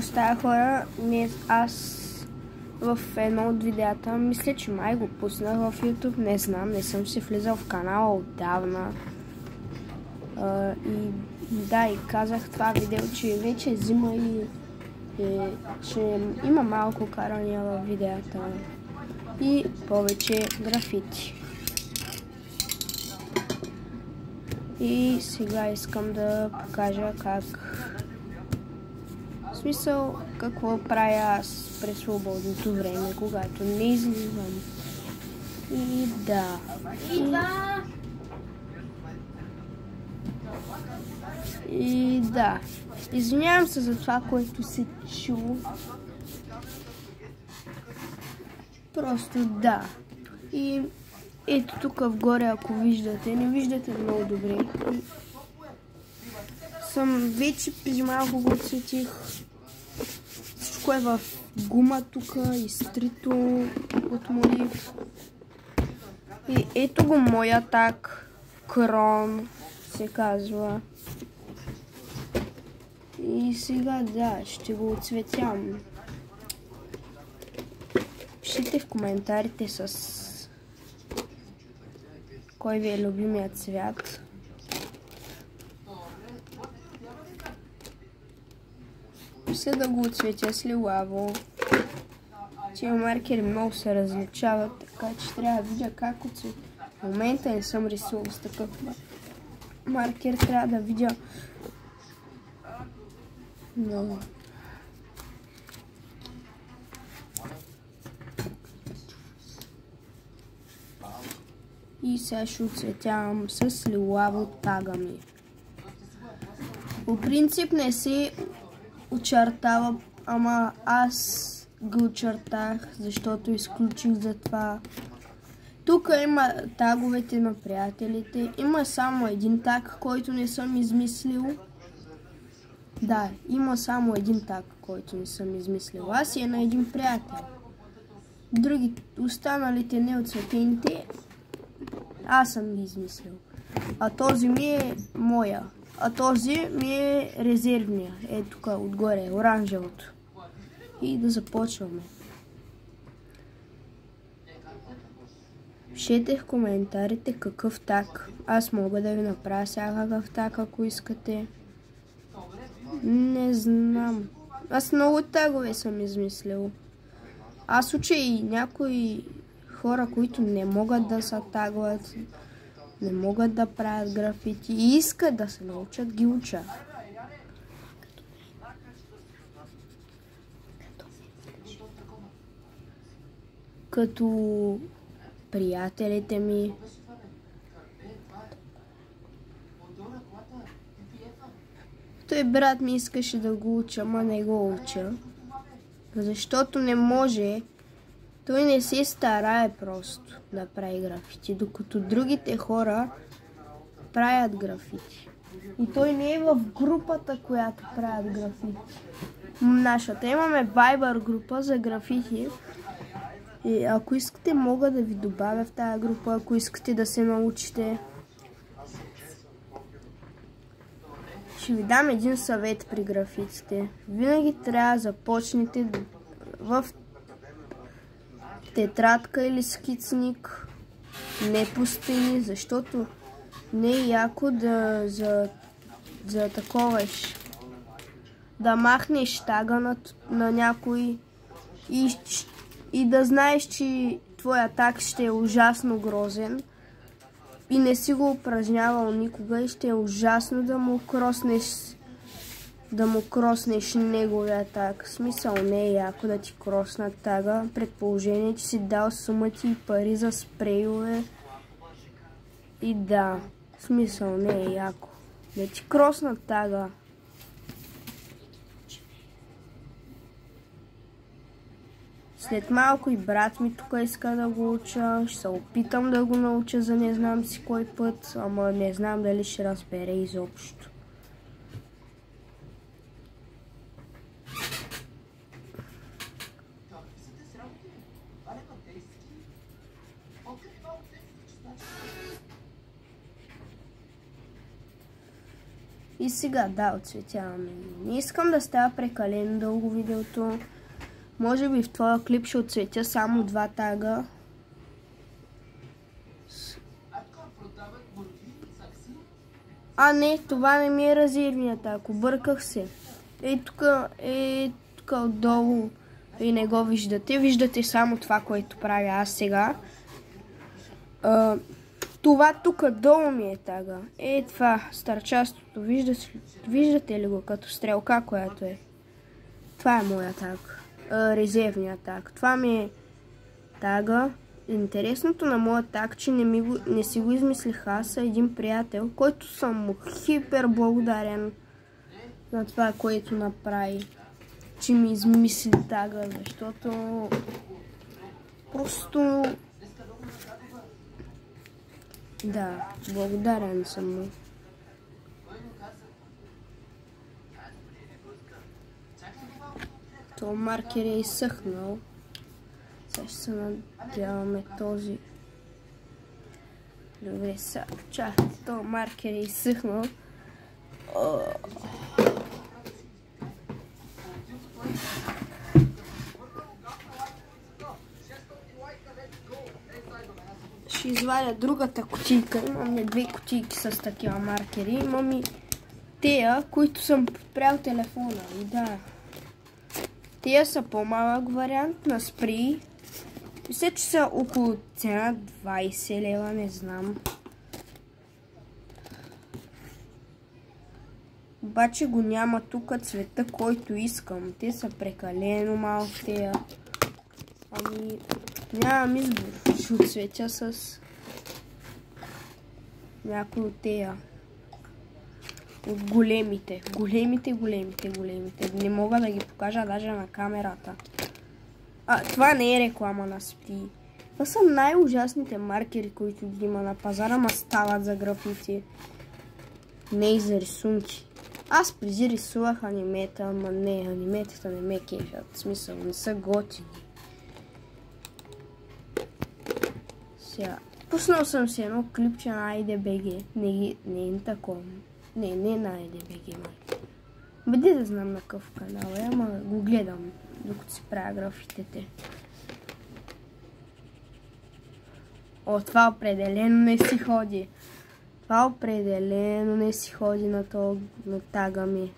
Стая хора, аз в едно от видеята, мисля, че май го пуснах в YouTube, не знам, не съм си влизал в канала отдавна. И казах това видео, че вече е зима и че има малко карания в видеята и повече графити. И сега искам да покажа какво правя аз през свободното време, когато не излизам. И да, извинявам се за това, което се чу. Просто да. И ето тук вгоре, ако виждате, не виждате много добре. Вече преди малко го отсветих. Всичко е в гума тук, изтрито от молив. И ето го моя так, крон се казва. И сега ще го отцветям. Пишете в коментарите с кой ви е любимият цвят. Мисля да го отцветя с лилаво. Тия маркери много се различават, така че трябва да видя как отцветя. В момента не съм рисувал с такъв маркер, трябва да видя. Но... И сега ще отцветявам с лилаво тага ми. По принцип не се очертава, ама аз го очертах, защото изключих за това. Тук има таговете на приятелите. Има само един таг, който не съм измислил. Да, има само един таг, който не съм измислил. Аз е на един приятел. Останалите неотцветените, аз съм ги измислил. А този ми е моя. А този ми е резервния. Е тук отгоре, оранжевото. И да започваме. Пишете в коментарите какъв так. Аз мога да ви направя всякакъв так, ако искате. Не знам. Аз много тагове съм измислил. Аз уча и някои хора, които не могат да се тагват, не могат да правят графити и искат да се научат, ги уча. Като приятелите ми. Той брат ми искаше да го уча, ама не го уча. Защото не може. Той не се старае просто да прави графити, докато другите хора правят графити. И той не е в групата, която правят графити. Нашата имаме Viber група за графити. И ако искате, мога да ви добавя в тази група, ако искате да се научите. Ще ви дам един съвет при графитите. Винаги трябва да започнете в тетрадка или скицник, не пустини, защото не е яко за таковаш. Да махнеш тага на някой и да знаеш, че твоя так ще е ужасно грозен и не си го упражнявал никога и ще е ужасно да му кроснеш неговия так. В смисъл не е яко да ти кроснат тага, предположение, че си дал сумати и пари за спрейове. И да, в смисъл не е яко да ти кроснат тага. След малко и брат ми тук иска да го уча. Ще се опитам да го науча за не знам си кой път, ама не знам дали ще разбере изобщо. И сега, да, оцветяваме. Не искам да става прекалено дълго видеото. Може би в твоя клип ще отцветя само 2 тага. А не, това не ми е резервният таг, обърках се. Тук отдолу и не го виждате. Виждате само това, което правя аз сега. Това тук долу ми е тага. Това, старчастото. Виждате ли го като стрелка, която е? Това е моя таг. Резервният таг. Това ми е тага. Интересното на моя таг, че не си го измислих аз, един приятел, който съм му хипер благодарен на това, което направи. Че ми измисли тага, защото просто... Да, благодарен съм му. То маркер е изсъхнал. Сега ще се надяваме този. Добре, сега чакайте, то маркер е изсъхнал. Ще извадя другата кутийка. Имам 2 кутийки с такива маркери. Имам и тея, които съм подпрял телефона. И да. Тея са по-малък вариант на спри. Мисля, че са около цена 20 лева, не знам. Обаче го няма тук цвета, който искам. Те са прекалено малки тея. Ами, нямам избор. Ще отцветя с някой от тея. От големите. Големите. Не мога да ги покажа даже на камерата. Това не е реклама на спри. Това са най-ужасните маркери, които ги има на пазара, ма стават за графити. Не и за рисунки. Аз преди рисувах анимета, ама не, аниметата не ме кефят. В смисъл, не са готини. Сега, пуснал съм си едно клипче на IDBG. Не е такова. Не на IDBG, май. Бъде да знам на какъв канал е, ама го гледам, докато си правя графитите. Това определено не си ходи. Това определено не си ходи на тага ми.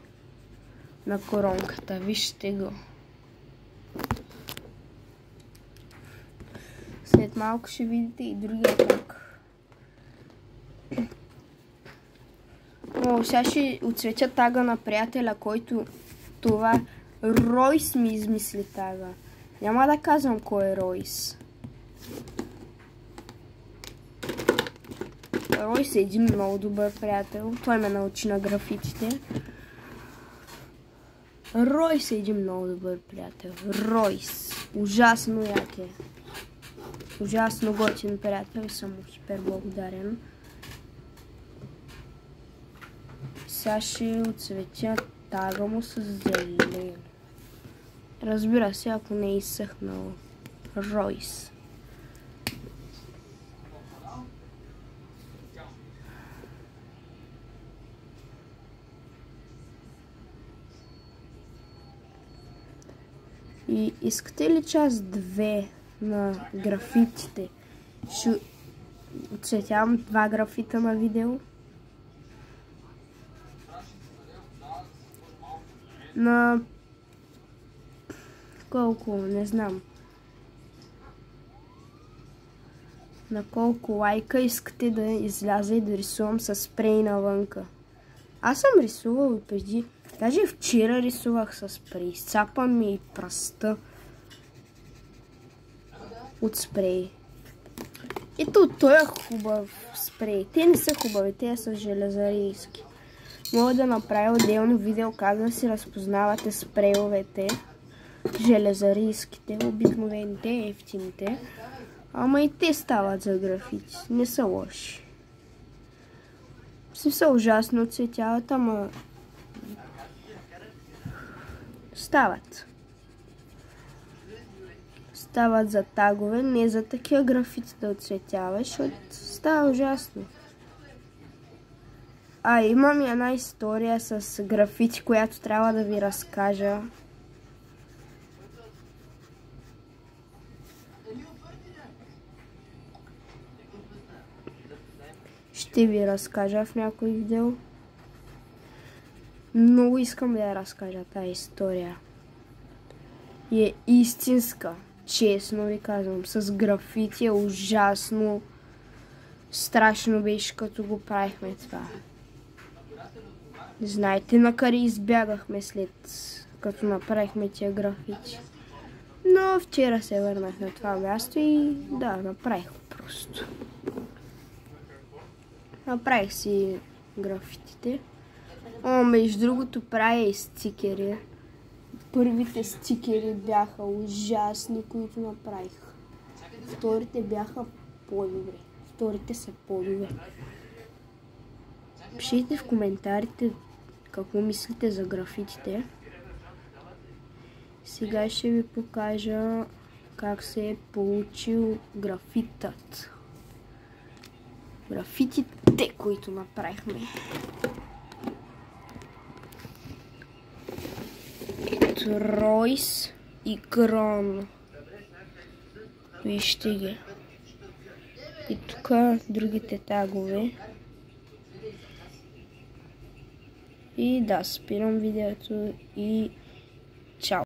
На коронката. Вижте го. След малко ще видите и другия таг. Сега ще отцветя тага на приятеля, който това Ройс ми измисли тага. Няма да казвам кой е Ройс. Ройс е един много добър приятел. Той ме научи на графитите. Ройс е един много добър приятел. Ройс. Ужасно як е. Ужасно готин приятел и съм му хипер благодарен. Сега ще отцветя тага му с зелено. Разбира се, ако не е изсъхнал. Ройс. И искате ли част 2 на графитите? Ще отцветявам 2 графита на видео. На колко, не знам. На колко лайка искате да изляза и да рисувам с спрей навънка. Аз съм рисувал и преди. Даже вчера рисувах с спрей. Сапа ми и пръста от спрей. Ето той е хубав спрей. Те не са хубави, те са железарийски. Мога да направя отделно видео как да си разпознавате спрейовете. Железарийските, обикновените, ефтините. Ама и те стават за графити. Не са лоши. Са ужасно отцветяват, ама стават. Стават за тагове, не за такива графити да отцветяваш, защото става ужасно. Имам и една история с графити, която трябва да ви разкажа. Ще ви разкажа в някой видео. Много искам да я разкажа тази история. И е истинска, честно ви казвам. С графити е ужасно. Страшно беше като го правихме това. Знаете на къде избягахме след като направихме тия графити. Но вчера се върнах на това място и да, направих просто. Направих си графитите. Между другото правя и стикери. Първите стикери бяха ужасни, които направих. Вторите бяха по-добри. Вторите са по-добри. Пишете в коментарите какво мислите за графитите. Сега ще ви покажа как се е получил графитът. Графитите, които направихме. Тройс и Крон. Вижте ги. И тук другите тагове. И да, спирам видеото и чао.